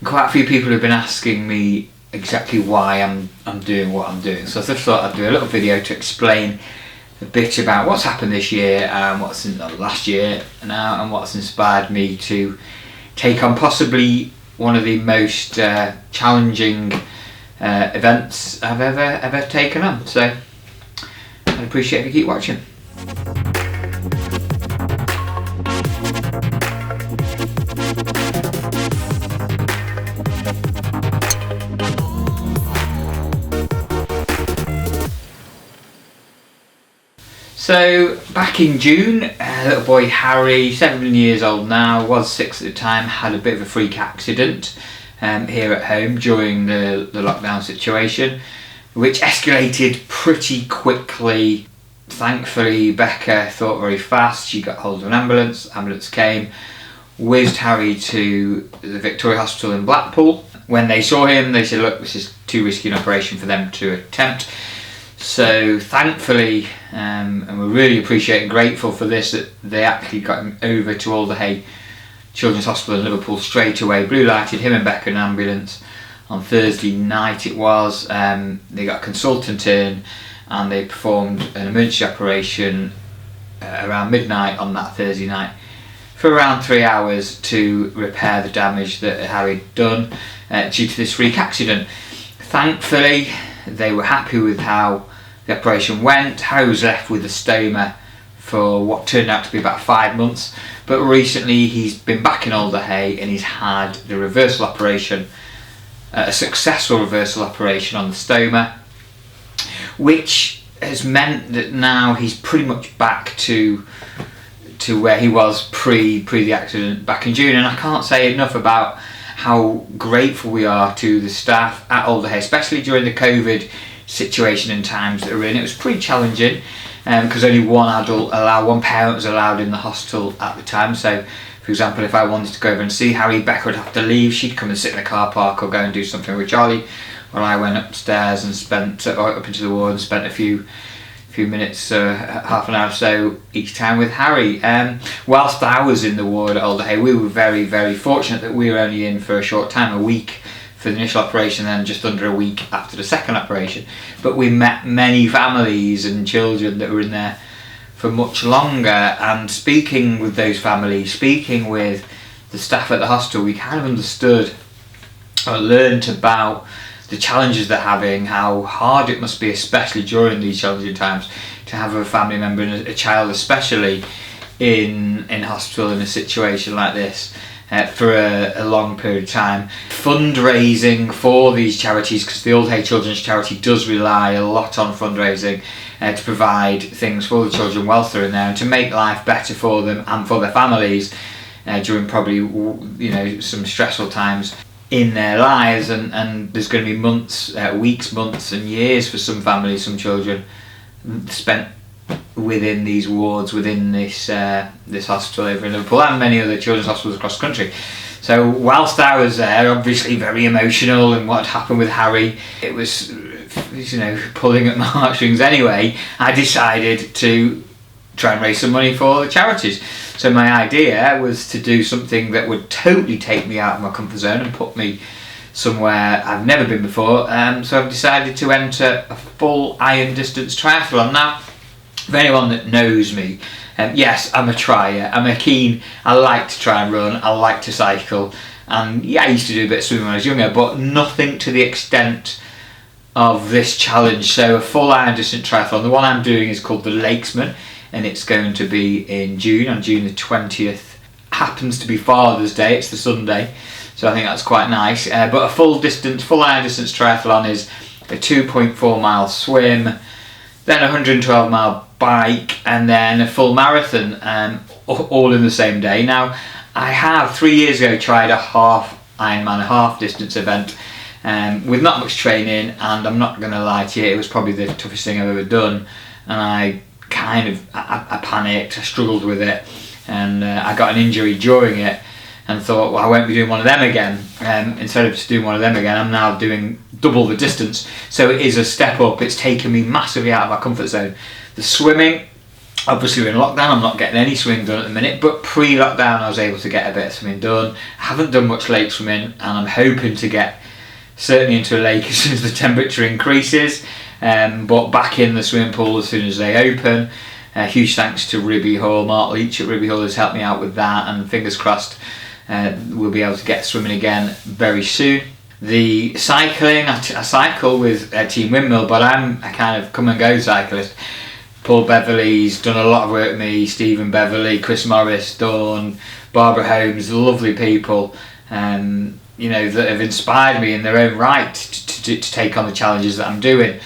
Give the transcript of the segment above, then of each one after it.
quite a few people have been asking me exactly why I'm doing what I'm doing. So I just thought I'd do a little video to explain a bit about what's happened this year and what's in the last year now, and what's inspired me to take on possibly one of the most challenging events I've ever taken on. So I'd appreciate if you keep watching. So back in June, little boy Harry, 7 years old now, was 6 at the time, had a bit of a freak accident here at home during the lockdown situation, which escalated pretty quickly. Thankfully, Becca thought very fast. She got hold of an ambulance. Ambulance came, whizzed Harry to the Victoria Hospital in Blackpool. When they saw him, they said, look, this is too risky an operation for them to attempt. So thankfully, and we're really appreciating, grateful for this, that they actually got him over to Alderhay Children's Hospital in Liverpool straight away. Blue lighted him and Becca in an ambulance on Thursday night it was. They got a consultant in and they performed an emergency operation around midnight on that Thursday night for around 3 hours to repair the damage that Harry had done due to this freak accident. Thankfully, they were happy with how the operation went. Harry was left with a stoma for what turned out to be about 5 months, but recently he's been back in Alderhay and he's had the reversal operation, a successful reversal operation on the stoma, which has meant that now he's pretty much back to where he was pre the accident back in June. And I can't say enough about how grateful we are to the staff at Alderhay, especially during the COVID situation and times that we're in. It was pretty challenging because only one parent was allowed in the hospital at the time. So for example, if I wanted to go over and see Harry, Becca would have to leave. She'd come and sit in the car park or go and do something with Charlie, while I went upstairs and spent up into the ward and spent a few minutes, half an hour or so each time with Harry. Whilst I was in the ward at Alderhay, we were very, very fortunate that we were only in for a short time, a week for the initial operation, then just under a week after the second operation. But we met many families and children that were in there for much longer, and speaking with those families, speaking with the staff at the hospital, we kind of understood or learnt about the challenges they're having, how hard it must be, especially during these challenging times, to have a family member and a child especially in hospital in a situation like this for a long period of time. Fundraising for these charities, because the Alderhay Children's Charity does rely a lot on fundraising to provide things for the children whilst they're in there and to make life better for them and for their families during probably some stressful times in their lives, and there's going to be months, weeks, months and years for some families, some children spent within these wards, within this hospital over in Liverpool and many other children's hospitals across the country. So whilst I was there, obviously very emotional in what had happened with Harry, it was pulling at my heartstrings anyway. I decided to try and raise some money for the charities. So my idea was to do something that would totally take me out of my comfort zone and put me somewhere I've never been before. So I've decided to enter a full iron distance triathlon. Now, for anyone that knows me, yes, I'm a trier. I like to try and run, I like to cycle, and yeah, I used to do a bit of swimming when I was younger, but nothing to the extent of this challenge. So a full iron distance triathlon. The one I'm doing is called the Lakesman, and it's going to be in June, on June the 20th. Happens to be Father's Day, it's the Sunday, so I think that's quite nice. But a full iron distance triathlon is a 2.4 mile swim, then a 112 mile bike, and then a full marathon, all in the same day. Now, I have 3 years ago tried a half Ironman, a half distance event with not much training, and I'm not going to lie to you, it was probably the toughest thing I've ever done, and I panicked, I struggled with it, and I got an injury during it and thought, well, I won't be doing one of them again. Instead of just doing one of them again, I'm now doing double the distance. So it is a step up. It's taken me massively out of my comfort zone. The swimming Obviously we're in lockdown, I'm not getting any swimming done at the minute, but pre-lockdown I was able to get a bit of swimming done. I haven't done much lake swimming, and I'm hoping to get certainly into a lake as soon as the temperature increases, but back in the swimming pool as soon as they open. Huge thanks to Ribby Hall. Mark Leach at Ribby Hall has helped me out with that, and fingers crossed we'll be able to get swimming again very soon. The cycling, I cycle with Team Windmill, but I'm a kind of come and go cyclist. Paul Beverley's done a lot of work with me, Stephen Beverley, Chris Morris, Dawn, Barbara Holmes, lovely people, you know, that have inspired me in their own right to take on the challenges that I'm doing.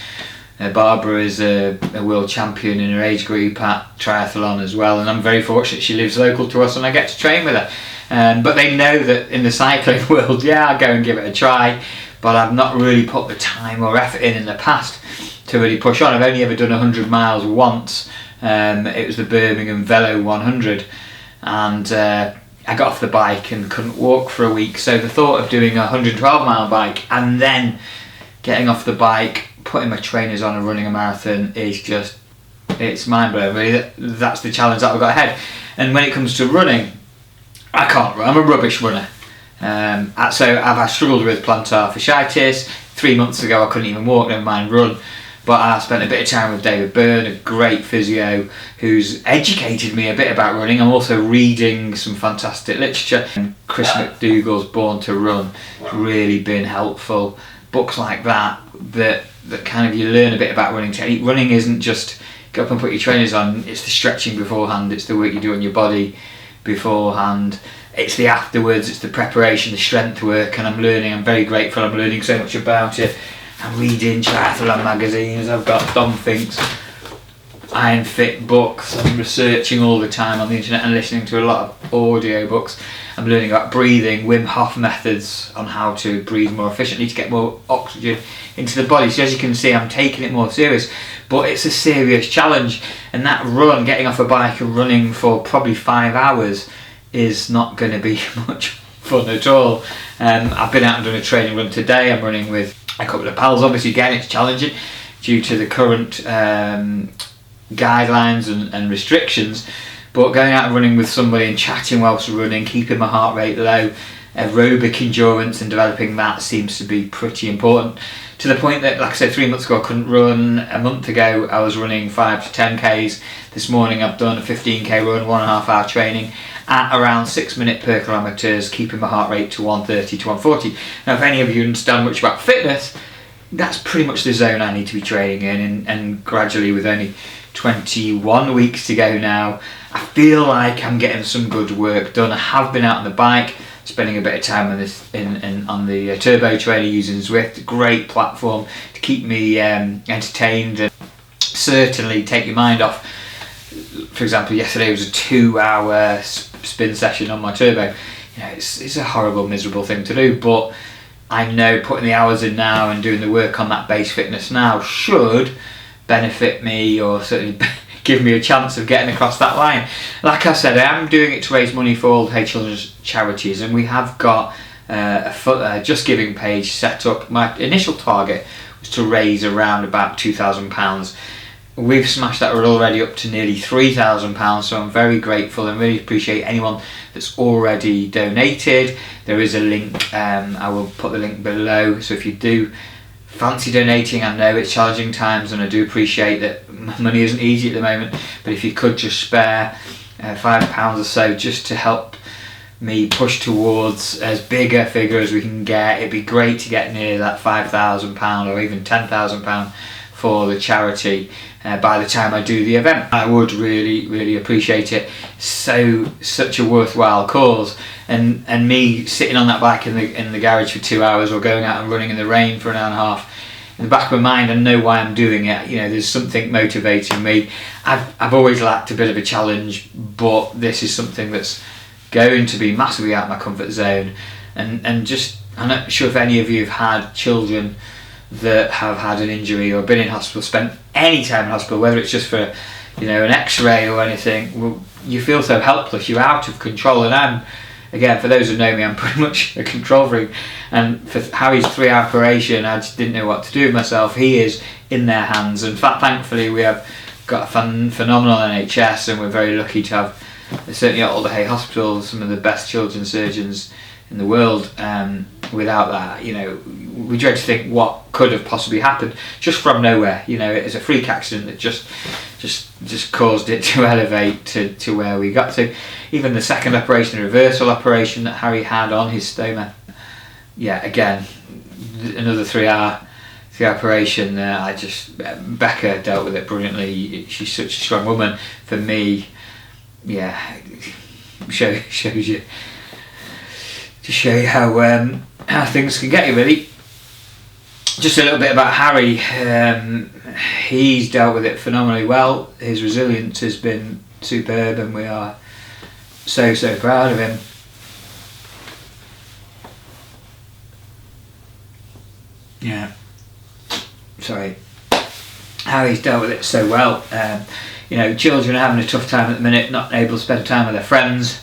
Barbara is a world champion in her age group at triathlon as well, and I'm very fortunate she lives local to us and I get to train with her. But they know that in the cycling world, yeah, I'll go and give it a try, but I've not really put the time or effort in the past to really push on. I've only ever done 100 miles once. It was the Birmingham Velo 100, and I got off the bike and couldn't walk for a week, so the thought of doing a 112 mile bike and then getting off the bike, putting my trainers on and running a marathon is just, it's mind blowing really. That's the challenge that I've got ahead. And when it comes to running, I can't run, I'm a rubbish runner. So I've struggled with plantar fasciitis. 3 months ago I couldn't even walk, never mind run. But I spent a bit of time with David Byrne, a great physio who's educated me a bit about running. I'm also reading some fantastic literature. And Chris McDougall's Born to Run really been helpful. Books like that kind of you learn a bit about running technique. Running isn't just get up and put your trainers on, it's the stretching beforehand, it's the work you do on your body beforehand, it's the afterwards, it's the preparation, the strength work, and I'm very grateful, I'm learning so much about it. I'm reading triathlon magazines, I've got Dom Fink's Iron Fit books, I'm researching all the time on the internet and listening to a lot of audio books. I'm learning about breathing, Wim Hof methods on how to breathe more efficiently to get more oxygen into the body. So as you can see, I'm taking it more serious, but it's a serious challenge, and that run, getting off a bike and running for probably 5 hours is not going to be much fun at all. I've been out and done a training run today. I'm running with a couple of pals. Obviously again it's challenging due to the current guidelines and restrictions, but going out and running with somebody and chatting whilst running, keeping my heart rate low, aerobic endurance and developing that seems to be pretty important, to the point that, like I said, 3 months ago I couldn't run. A month ago I was running 5 to 10 Ks. This morning I've done a 15k run, 1.5 hour training at around 6 minutes per kilometres, keeping my heart rate to 130 to 140. Now if any of you understand much about fitness, that's pretty much the zone I need to be training in, and gradually, with only 21 weeks to go now, I feel like I'm getting some good work done. I have been out on the bike, spending a bit of time on this on the turbo trailer using Zwift, great platform to keep me entertained and certainly take your mind off. For example, yesterday was a 2-hour spin session on my turbo. You know, it's a horrible, miserable thing to do, but I know putting the hours in now and doing the work on that base fitness now should benefit me, or certainly give me a chance of getting across that line. Like I said, I am doing it to raise money for all children's charities, and we have got a Just Giving page set up. My initial target was to raise around about £2,000. We've smashed that. We're already up to nearly £3,000, so I'm very grateful and really appreciate anyone that's already donated. There is a link, I will put the link below, so if you do fancy donating, I know it's challenging times and I do appreciate that money isn't easy at the moment, but if you could just spare £5 or so just to help me push towards as big a figure as we can get, it'd be great to get near that £5,000 or even £10,000 for the charity by the time I do the event. I would really appreciate it. Such a worthwhile cause, and me sitting on that bike in the garage for 2 hours, or going out and running in the rain for an hour and a half, in the back of my mind I know why I'm doing it. You know, there's something motivating me. I've always lacked a bit of a challenge, but this is something that's going to be massively out of my comfort zone, and just, I'm not sure if any of you have had children that have had an injury or been in hospital, spent any time in hospital, whether it's just for, you know, an x-ray or anything. Well, you feel so helpless, you're out of control, and I'm, again, for those who know me, I'm pretty much a control freak, and for Harry's 3-hour operation, I just didn't know what to do with myself. He is in their hands, and thankfully we have got a phenomenal NHS, and we're very lucky to have, certainly at Alder Hey Hospital, some of the best children's surgeons in the world. Without that, we dread to think what could have possibly happened just from nowhere. It's a freak accident that just caused it to elevate to where we got to. Even the second operation, the reversal operation that Harry had on his stoma, again, another 3 hour operation. Becca dealt with it brilliantly. She's such a strong woman. For me, shows you, to show you how things can get you, really. Just a little bit about Harry. He's dealt with it phenomenally well. His resilience has been superb, and we are so proud of him. Harry's dealt with it so well. Children are having a tough time at the minute, not able to spend time with their friends,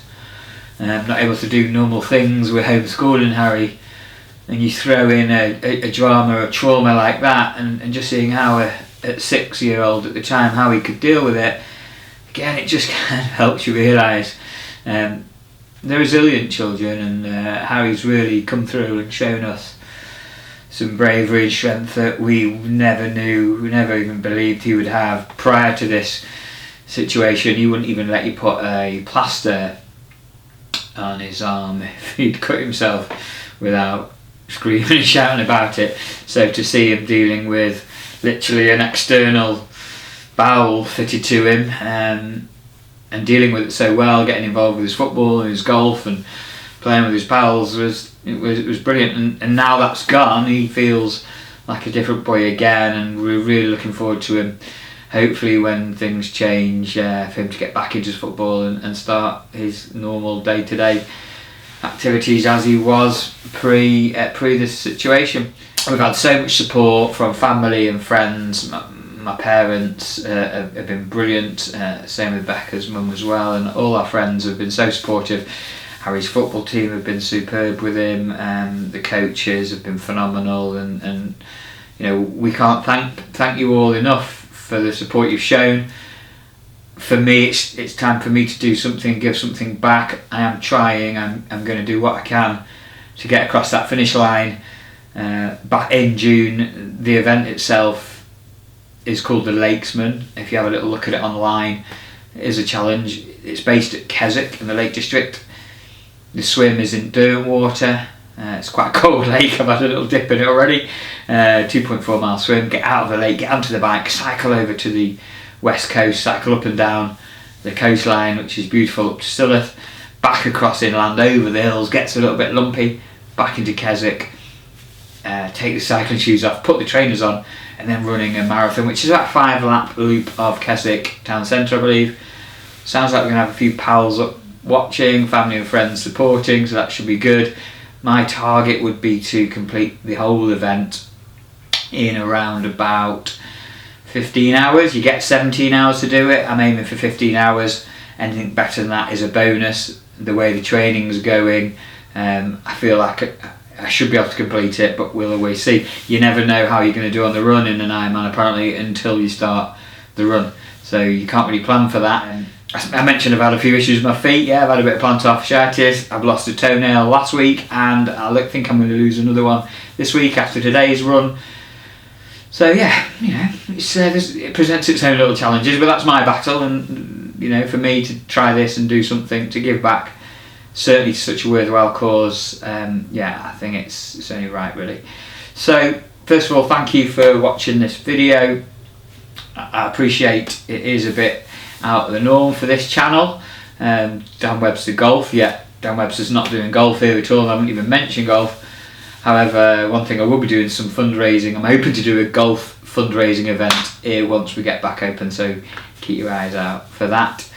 not able to do normal things. We're homeschooling Harry, and you throw in a drama or trauma like that, and just seeing how at 6-year-old at the time, how he could deal with it, again, it just kind of helps you realise they're resilient children, and Harry's really come through and shown us some bravery and strength that we never knew, we never even believed he would have. Prior to this situation, he wouldn't even let you put a plaster on his arm if he'd cut himself without screaming and shouting about it. So to see him dealing with literally an external bowel fitted to him, and dealing with it so well, getting involved with his football and his golf and playing with his pals was brilliant. And now that's gone, he feels like a different boy again, and we're really looking forward to him, hopefully when things change, for him to get back into football and start his normal day-to-day activities as he was pre this situation. We've had so much support from family and friends. My parents have been brilliant, same with Becca's mum as well, and all our friends have been so supportive. Harry's football team have been superb with him, the coaches have been phenomenal, and we can't thank you all enough for the support you've shown. For me, it's time for me to do something, give something back. I am trying. I'm going to do what I can to get across that finish line. Back in June, the event itself is called the Lakesman. If you have a little look at it online, it is a challenge. It's based at Keswick in the Lake District. The swim is in Derwentwater. It's quite a cold lake. I've had a little dip in it already. 2.4 mile swim. Get out of the lake, get onto the bike, cycle over to the west coast, cycle up and down the coastline, which is beautiful, up to Stilith, back across inland over the hills, gets a little bit lumpy, back into Keswick, take the cycling shoes off, put the trainers on, and then running a marathon, which is about a 5-lap loop of Keswick town centre, I believe. Sounds like we're going to have a few pals up watching, family and friends supporting, so that should be good. My target would be to complete the whole event in around about 15 hours. You get 17 hours to do it. I'm aiming for 15 hours. Anything better than that is a bonus. The way the training's going, I feel like I should be able to complete it, but we'll always see. You never know how you're going to do on the run in an Ironman, apparently, until you start the run. So you can't really plan for that. I mentioned I've had a few issues with my feet. I've had a bit of plantar fasciitis. I've lost a toenail last week, and I think I'm going to lose another one this week after today's run. So it presents its own little challenges, but that's my battle, and for me to try this and do something to give back, certainly to such a worthwhile cause, I think it's only right, really. So first of all, thank you for watching this video. I appreciate it is a bit out of the norm for this channel. Dan Webster Golf, Dan Webster's not doing golf here at all. I haven't even mentioned golf. However, one thing I will be doing is some fundraising. I'm hoping to do a golf fundraising event here once we get back open, so keep your eyes out for that.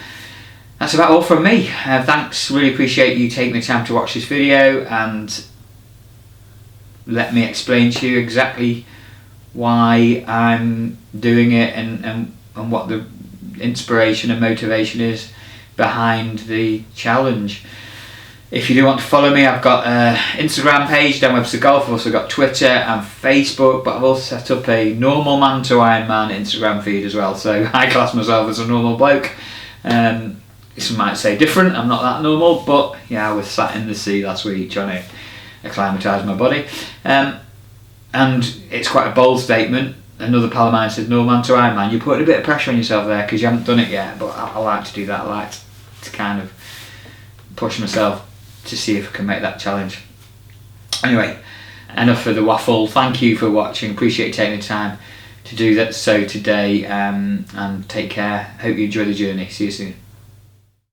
That's about all from me. Thanks, really appreciate you taking the time to watch this video and let me explain to you exactly why I'm doing it and what the inspiration and motivation is behind the challenge. If you do want to follow me, I've got an Instagram page, Dan Webster Golf. I've also got Twitter and Facebook, but I've also set up a normal man to Ironman Instagram feed as well. So I class myself as a normal bloke. Some might say different, I'm not that normal, but yeah, I was sat in the sea last week trying to acclimatise my body. And it's quite a bold statement. Another pal of mine says, no man to Ironman. You're putting a bit of pressure on yourself there because you haven't done it yet, but I like to do that. I like to kind of push myself to see if I can make that challenge. Anyway, enough of the waffle. Thank you for watching. Appreciate you taking the time to do that so today, and take care. Hope you enjoy the journey. See you soon.